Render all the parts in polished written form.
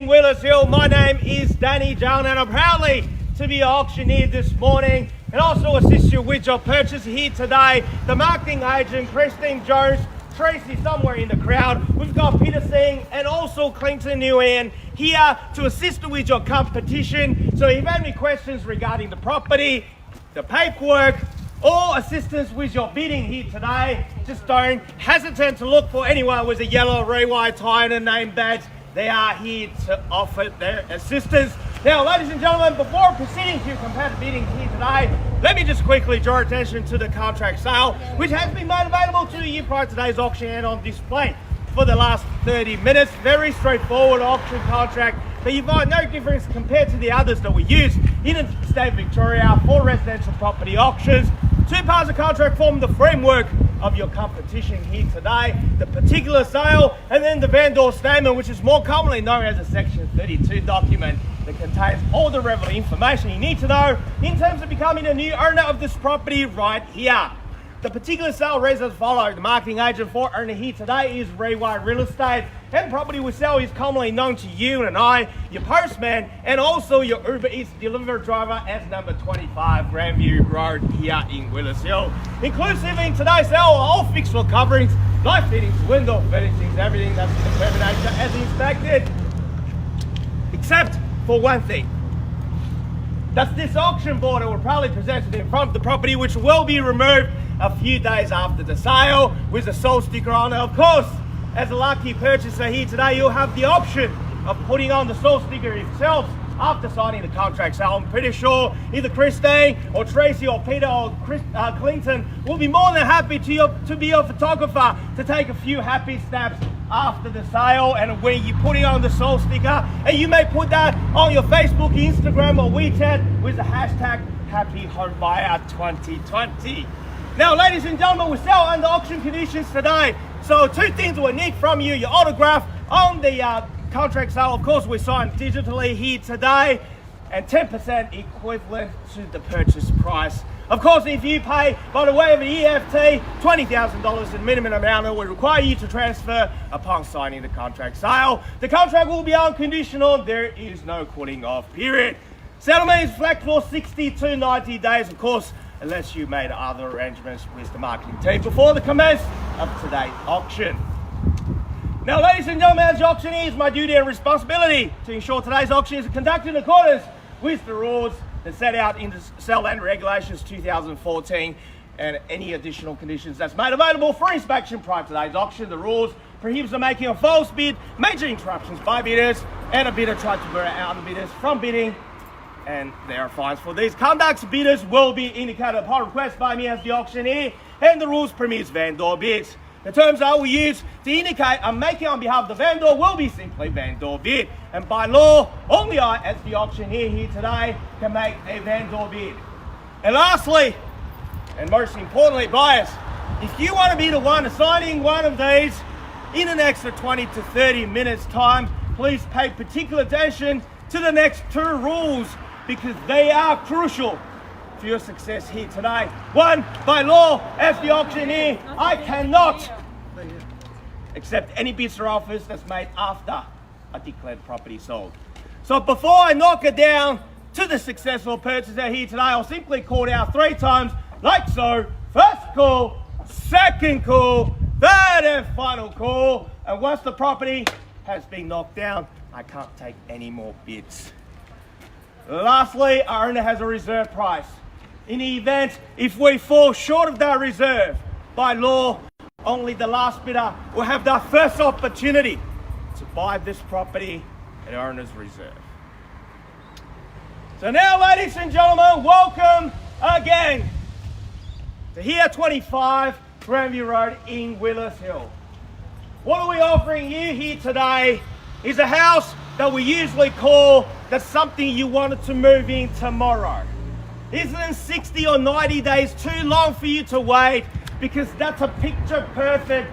Willers Hill. My name is Danny Jones and I'm proudly to be your auctioneer this morning and also assist you with your purchase here today. The marketing agent, Cristine Jones, Tracy somewhere in the crowd. We've got Peter Tsang and also Clinton Nguyen here to assist you with your competition. So if you have any questions regarding the property, the paperwork, or assistance with your bidding here today, just don't hesitate to look for anyone with a yellow Rewire tie and a name badge. They are here to offer their assistance. Now, ladies and gentlemen, before proceeding to competitive bidding here today, let me just quickly draw attention to the contract sale, which has been made available to you prior to today's auction and on display for the last 30 minutes. Very straightforward auction contract that you find no difference compared to the others that we use in the state of Victoria for residential property auctions. Two parts of contract form the framework of your competition here today: the particular sale and then the vendor statement, which is more commonly known as a Section 32 document that contains all the relevant information you need to know in terms of becoming a new owner of this property right here. The particular sale reads as follows. The marketing agent for owner here today is Rewire Real Estate, and property we sell is commonly known to you and I, your postman, and also your Uber Eats delivery driver as number 25 Grandview Road here in Willers Hill. Inclusive in today's sale are all fixed floor coverings, light fittings, window furnishings, everything that's in the permit as inspected, except for one thing. That's this auction board that will probably presented in front of the property, which will be removed a few days after the sale with a sold sticker on it. Of course, as a lucky purchaser here today, you'll have the option of putting on the sold sticker yourself after signing the contract. So I'm pretty sure either Cristine or Tracy or Peter or Clinton will be more than happy to be your photographer to take a few happy snaps after the sale. And when you put it on the sold sticker, and you may put that on your Facebook, Instagram or WeChat with the hashtag HappyHomeBuyer2020. Now, ladies and gentlemen, we sell under auction conditions today. So two things we need from you: your autograph on the contract sale. Of course, we sign digitally here today, and 10% equivalent to the purchase price. Of course, if you pay by the way of an EFT, $20,000 in minimum amount that will require you to transfer upon signing the contract sale. The contract will be unconditional. There is no cooling off period. Settlement is flexible 60 to 90 days, of course, unless you made other arrangements with the marketing team before the commence of today's auction. Now, ladies and gentlemen, as the auctioneer, it's my duty and responsibility to ensure today's auction is conducted in accordance with the rules that set out in the Sale Land Regulations 2014 and any additional conditions that's made available for inspection prior to today's auction. The rules prohibits the making of false bid, major interruptions by bidders, and a bidder tried to lure out the bidders from bidding, and there are fines for these conducts. Bidders will be indicated upon request by me as the auctioneer, and the rules permits vendor bids. The terms I will use to indicate I'm making on behalf of the vendor will be simply vendor bid. And by law, only I, as the auctioneer here today, can make a vendor bid. And lastly, and most importantly, buyers, if you want to be the one assigning one of these in an extra 20 to 30 minutes time, please pay particular attention to the next two rules, because they are crucial for your success here today. One, by law, as the auctioneer, I cannot accept any bids or offers that's made after a declared property sold. So before I knock it down to the successful purchaser here today, I'll simply call it out 3 times, like so. First call, second call, third and final call. And once the property has been knocked down, I can't take any more bids. Lastly, our owner has a reserve price. In the event if we fall short of that reserve, by law, only the last bidder will have the first opportunity to buy this property at owner's reserve. So now, ladies and gentlemen, welcome again to here 25 Grandview Road in Willers Hill. What are we offering you here today is a house that we usually call that's something you wanted to move in tomorrow. Isn't 60 or 90 days too long for you to wait? Because that's a picture perfect,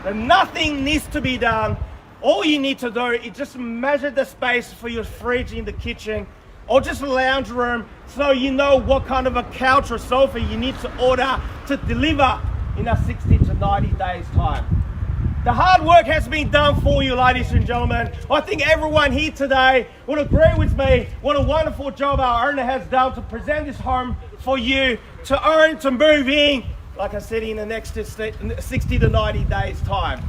and nothing needs to be done. All you need to do is just measure the space for your fridge in the kitchen or just a lounge room, so you know what kind of a couch or sofa you need to order to deliver in a 60 to 90 days time. The hard work has been done for you, ladies and gentlemen. I think everyone here today would agree with me what a wonderful job our owner has done to present this home for you to own, to move in, like I said, in the next 60 to 90 days time.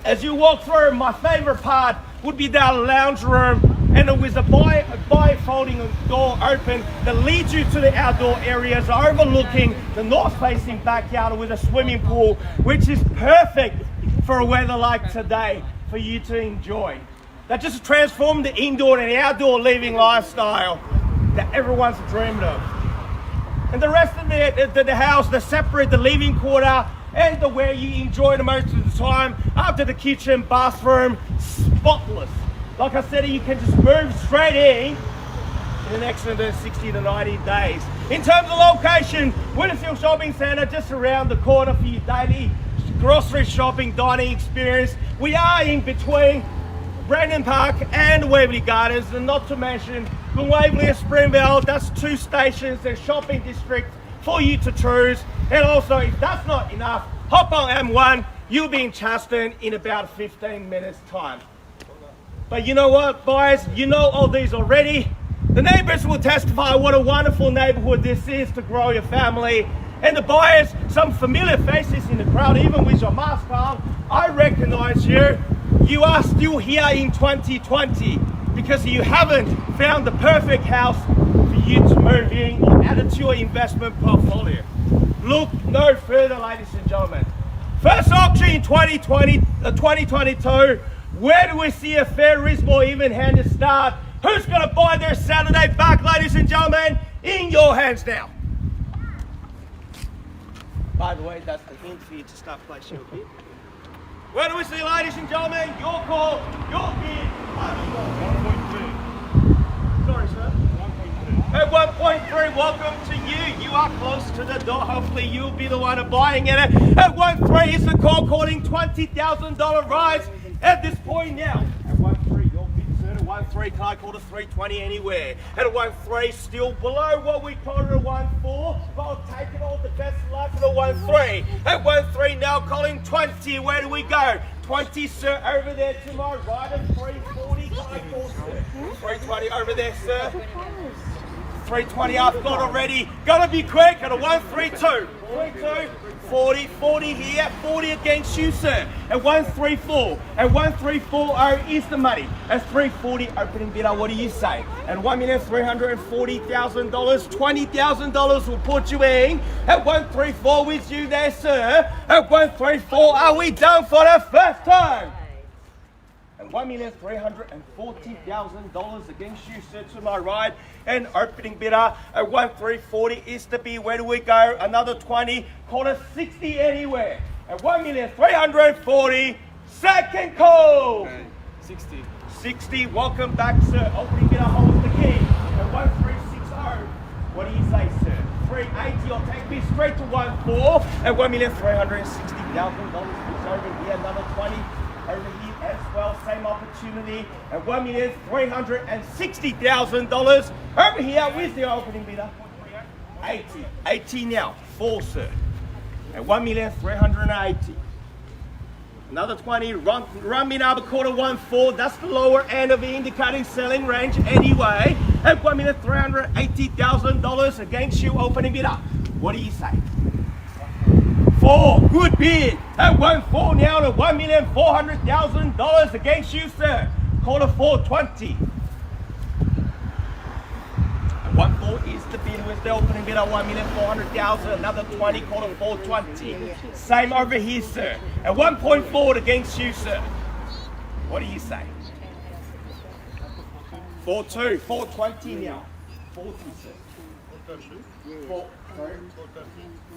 As you walk through, my favorite part would be that lounge room, and it was a bi-folding door open that leads you to the outdoor areas overlooking the north-facing backyard with a swimming pool, which is perfect for a weather like today for you to enjoy. That just transformed the indoor and outdoor living lifestyle that everyone's dreamed of. And the rest of the house, they separate the living quarter and the where you enjoy the most of the time after the kitchen, bathroom, spotless. Like I said, you can just move straight in the next 60 to 90 days. In terms of location, Winterfield Shopping Centre, just around the corner for your daily grocery shopping, dining experience. We are in between Brandon Park and Waverley Gardens, and not to mention the Waverley and Springvale. That's 2 stations and shopping districts for you to choose. And also, if that's not enough, hop on M1, you'll be in Chaston in about 15 minutes time. But you know what, buyers, you know all these already. The neighbours will testify what a wonderful neighbourhood this is to grow your family. And the buyers, some familiar faces in the crowd, even with your mask on, I recognise you. You are still here in 2020 because you haven't found the perfect house for you to move in or add it to your investment portfolio. Look no further, ladies and gentlemen. First auction in 2022. Where do we see a fair, reasonable, even-handed start? Who's going to buy their Saturday back, ladies and gentlemen? In your hands now. By the way, that's the hint for you to start placing your bid. Where do we see, ladies and gentlemen? Your call, your bid. 1.2. Sorry, sir. 1.3. At 1.3, welcome to you. You are close to the door. Hopefully, you'll be the one buying it. At 1.3 is the call calling $20,000 rise at this point now. At 1.3, your bid, sir. At 1.3, can I call to 320 anywhere? At 1.3, still below what we quoted at 1.4, but I'll take it all the best of luck at 1.3. At 1.3, now calling 20. Where do we go? 20, sir, over there to my right. At 340, can I call, sir? 320 over there, sir. 320 I've got already. Gotta be quick at a 132. 32, 40, 40 here, 40 against you, sir. At 134. At 1340 is the money. At 340 opening bidder, what do you say? At $1,340,000, $20,000 will put you in. At 134 with you there, sir. At 134, are we done for the first time? At $1,340,000 against you, sir, to my right. And opening bidder at 1,340 is to be. Where do we go? Another 20. Call it 60 anywhere. At 1,340,000. Second call. 60. 60. Welcome back, sir. Opening bidder holds the key. At 1,360. What do you say, sir? 380. I'll take me straight to 1.4. At $1,360,000. It's over here. Another 20. Over here as well, same opportunity at $1,360,000. Over here with the opening bidder, 80. 80 now, 4, sir. At $1,380,000. Another 20, run me number quarter 1.4. That's the lower end of the indicating selling range anyway. At $1,380,000 against you, opening bidder. What do you say? 4, good bid. At 1.4 now to $1,400,000 against you, sir. Quarter 420. At 1.4 is the bid with the opening bid at $1,400,000. Another 20, quarter 420. Same over here, sir. At 1.4 against you, sir. What do you say? 4.2, 420 now. 40, sir.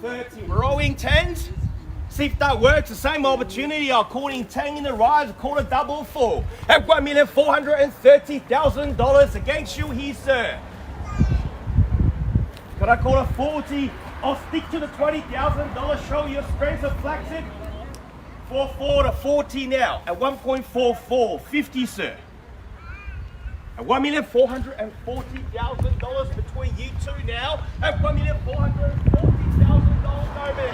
30. We're all in 10s. See if that works. The same opportunity. I'll call in 10 in the rise. Call it double 4. At $1,430,000 against you here, sir. Could I call it 40? I'll stick to the $20,000. Show your strength of flex it. 4.4 to 40 now. At 1.44. 50, sir. At $1,440,000 between you two now. At $1,440,000 over.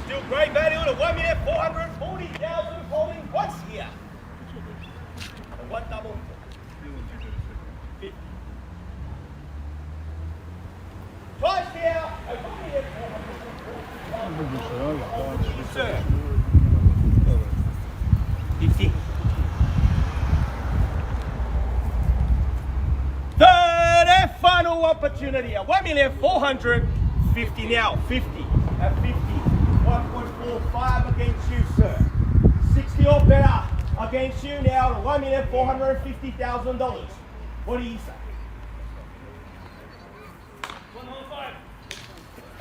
Still great value at 1,440,000 holding once here. And one double. 50. Twice here at 1,440,000. Sir. 50. Third and final opportunity at 1,450,000 now. 50 at 50. 1.45 against you, sir. 60 or better against you now at $1,450,000. What do you say?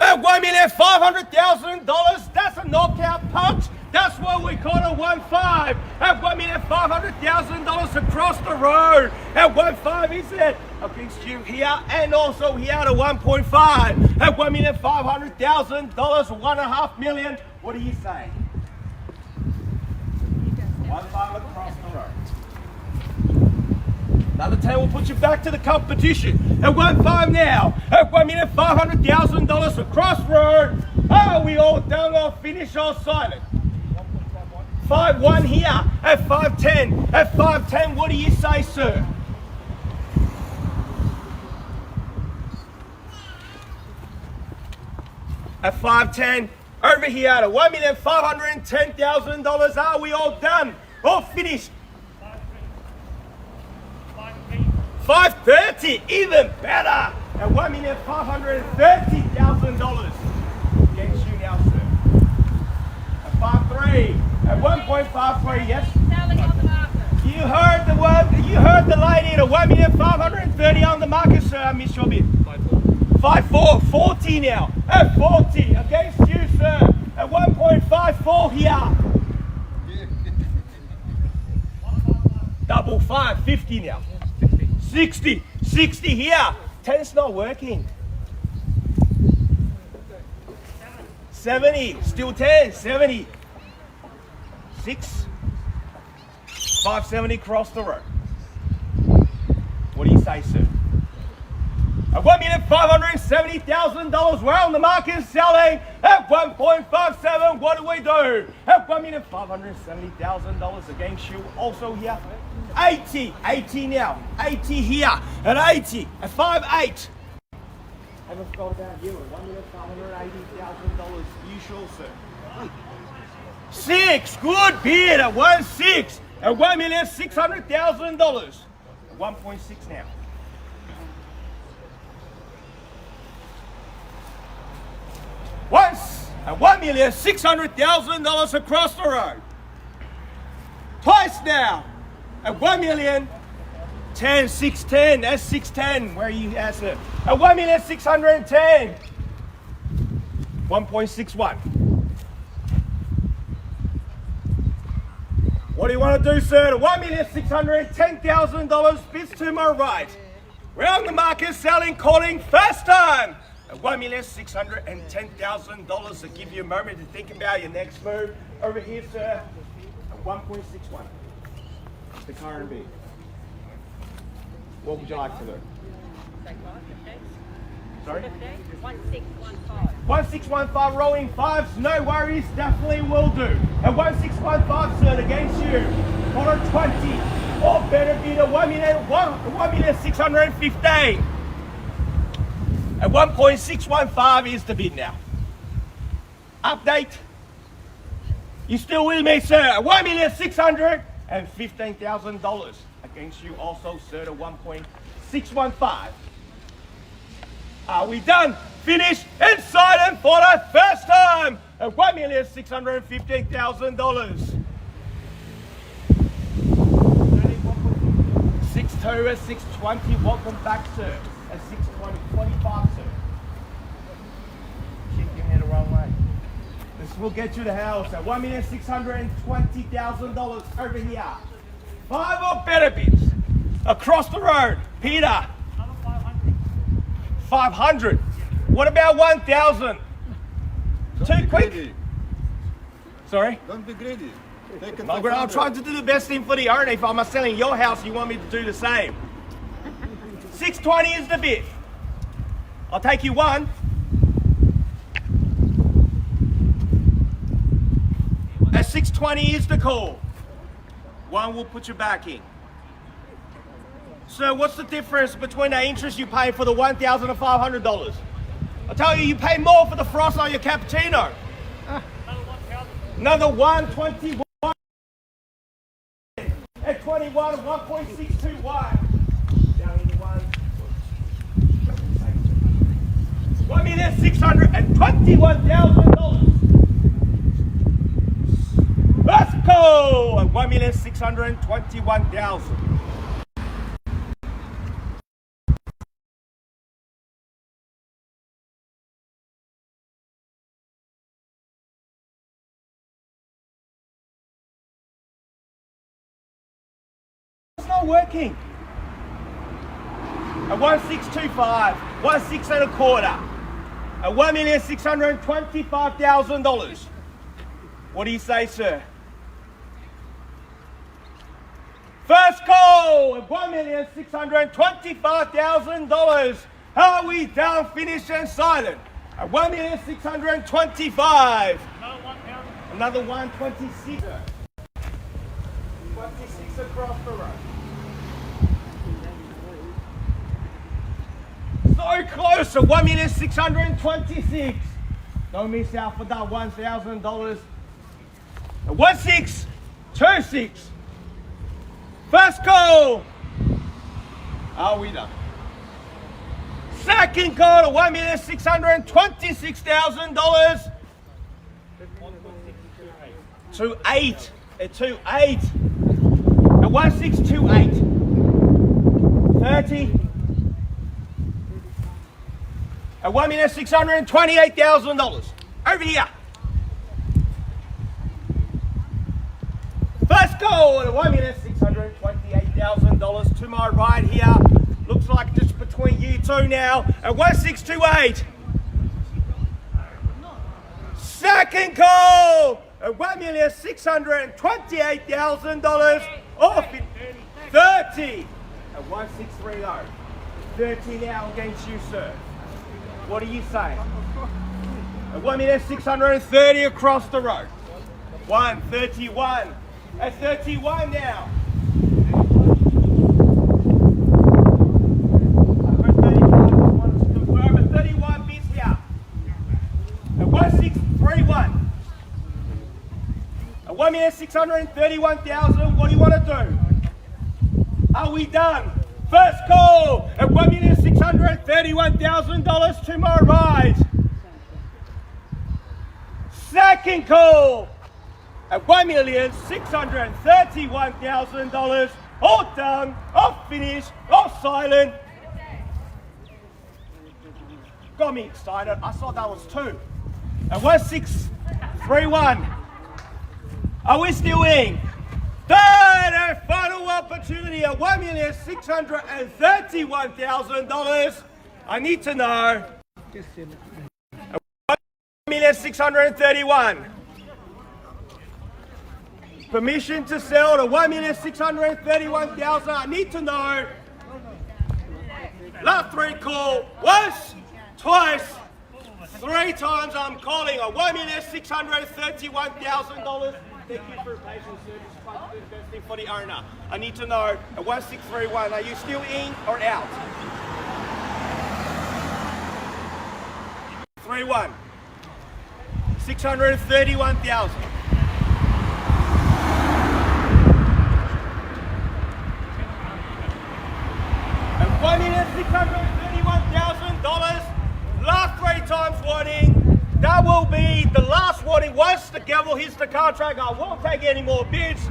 At $1,500,000, that's a knockout punch. That's what we call a 1-5. At $1,500,000 across the road. At 1-5 is it against you here and also here at 1.5. At $1,500,000, $1.5 million. What do you say? 1-5 across the road. Another 10 will put you back to the competition. At 1-5 now. At $1,500,000 across the road. Are we all done or finished or silent? 5-1 here at 5-10. At 5-10, what do you say, sir? At 5-10, over here at $1,510,000. Are we all done or finished? 530, even better, at $1,530,000. Against you now, sir. At 5-3, at 1.53, yes? You heard the word, you heard the lady at $1,530,000 on the market, sir. I missed your bid. 5-4, 40 now. At 40, against you, sir. At 1.54 here. Double 5, 50 now. 60 here. 10's not working. 70, still 10, 70. 6, 570 cross the road. What do you say, sir? At $1,570,000, we're on the market selling at 1.57. What do we do? At $1,570,000 against you also here. 80 now. 80 here. At 80, at 5.8. Haven't forgot about you at $1,580,000. You sure, sir? 6, good bid at 1.6. At $1,600,000. 1.6 now. Once at $1,600,000 across the road. Twice now at $1,010,000, 610. That's 610. Where are you at, sir? At $1,610,000. 1.61. What do you want to do, sir? At $1,610,000. Bids to my right. We're on the market selling, calling first time. At $1,610,000 to give you a moment to think about your next move. Over here, sir, at 1.61. The current bid. What would you like to do? Sorry? 1615. 1615 rolling fives, no worries, definitely will do. At 1615, sir, against you. On a 20. Or better bid at $1,615,000. At 1.615 is the bid now. Update. You still with me, sir? At $1,615,000 against you also, sir, at 1.615. Are we done? Finished and silent for the first time at $1,615,000. 6-2 at 620. Welcome back, sir. At 620, 25, sir. Keep your head the wrong way. This will get you the house at $1,620,000 over here. 5 or better bids. Across the road, Peter. 500. What about 1,000? Too quick? Greedy. Sorry? Don't be greedy. Take it. No, but I'm trying to do the best thing for the owner. If I'm selling your house, you want me to do the same. 620 is the bid. I'll take you one. 1620 is the call. One will put you back in. So what's the difference between the interest you pay for the $1,500? I tell you, you pay more for the frost on your cappuccino. Another 121 at 21, 1.621. Down into $1,621,000. Let's go at $1,621,000. It's not working. At 1,625, 1,6 and a quarter, at $1,625,000. What do you say, sir? First call at $1,625,000. How are we down, finished and silent? At $1,625,000. Another 126. 26 across the road. So close at $1,626,000. Don't miss out for that $1,000. 1,626. First call. Are we done? Second call at $1,626,000. To 8. To 8. At 1,628. 30. At $1,628,000. Over here. First goal at $1,628,000 to my right here. Looks like just between you two now at 1,628. Second goal at $1,628,000. Off in 30 at 1,630. 30 now against you, sir. What do you say? At $1,630 across the road. 131. At 31 now. Confirm at 31 bids here. At 1,631. At $1,631,000. What do you want to do? Are we done? First call at $1,631,000 to my right. Second call at $1,631,000. All done, all finished, all silent. Got me excited. I thought that was 2. At 1,631. Are we still in? Third and final opportunity at $1,631,000. I need to know. $1,631. Permission to sell to $1,631,000. I need to know. Last 3 call. Once, twice, 3 times I'm calling at $1,631,000. Thank you for your patience, sir. This is quite investing for the owner. I need to know at 1,631, are you still in or out? 31. 631,000. At $1,631,000. Last 3 times warning. That will be the last warning. Once the gavel hits the contract, I won't take any more bids.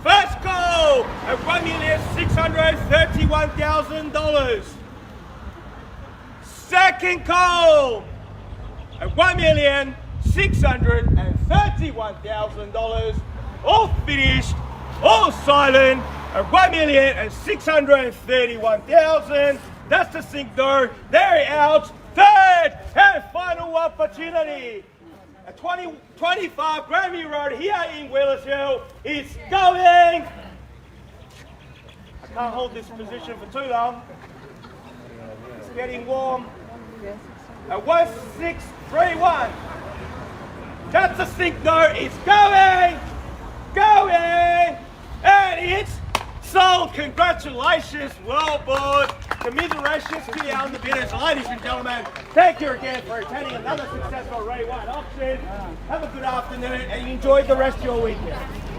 First call at $1,631,000. Second call at $1,631,000. All finished, all silent at $1,631,000. That's the sink door. They're out. Third and final opportunity at 2025 Grandview Road here in Wheelersville is going. I can't hold this position for too long. It's getting warm. At 1,631. That's a sink door. It's going. going! And it's sold. Congratulations, well bought. Commiserations to you on the bidders. Ladies and gentlemen, thank you again for attending another successful Ray White auction. Have a good afternoon and enjoy the rest of your weekend.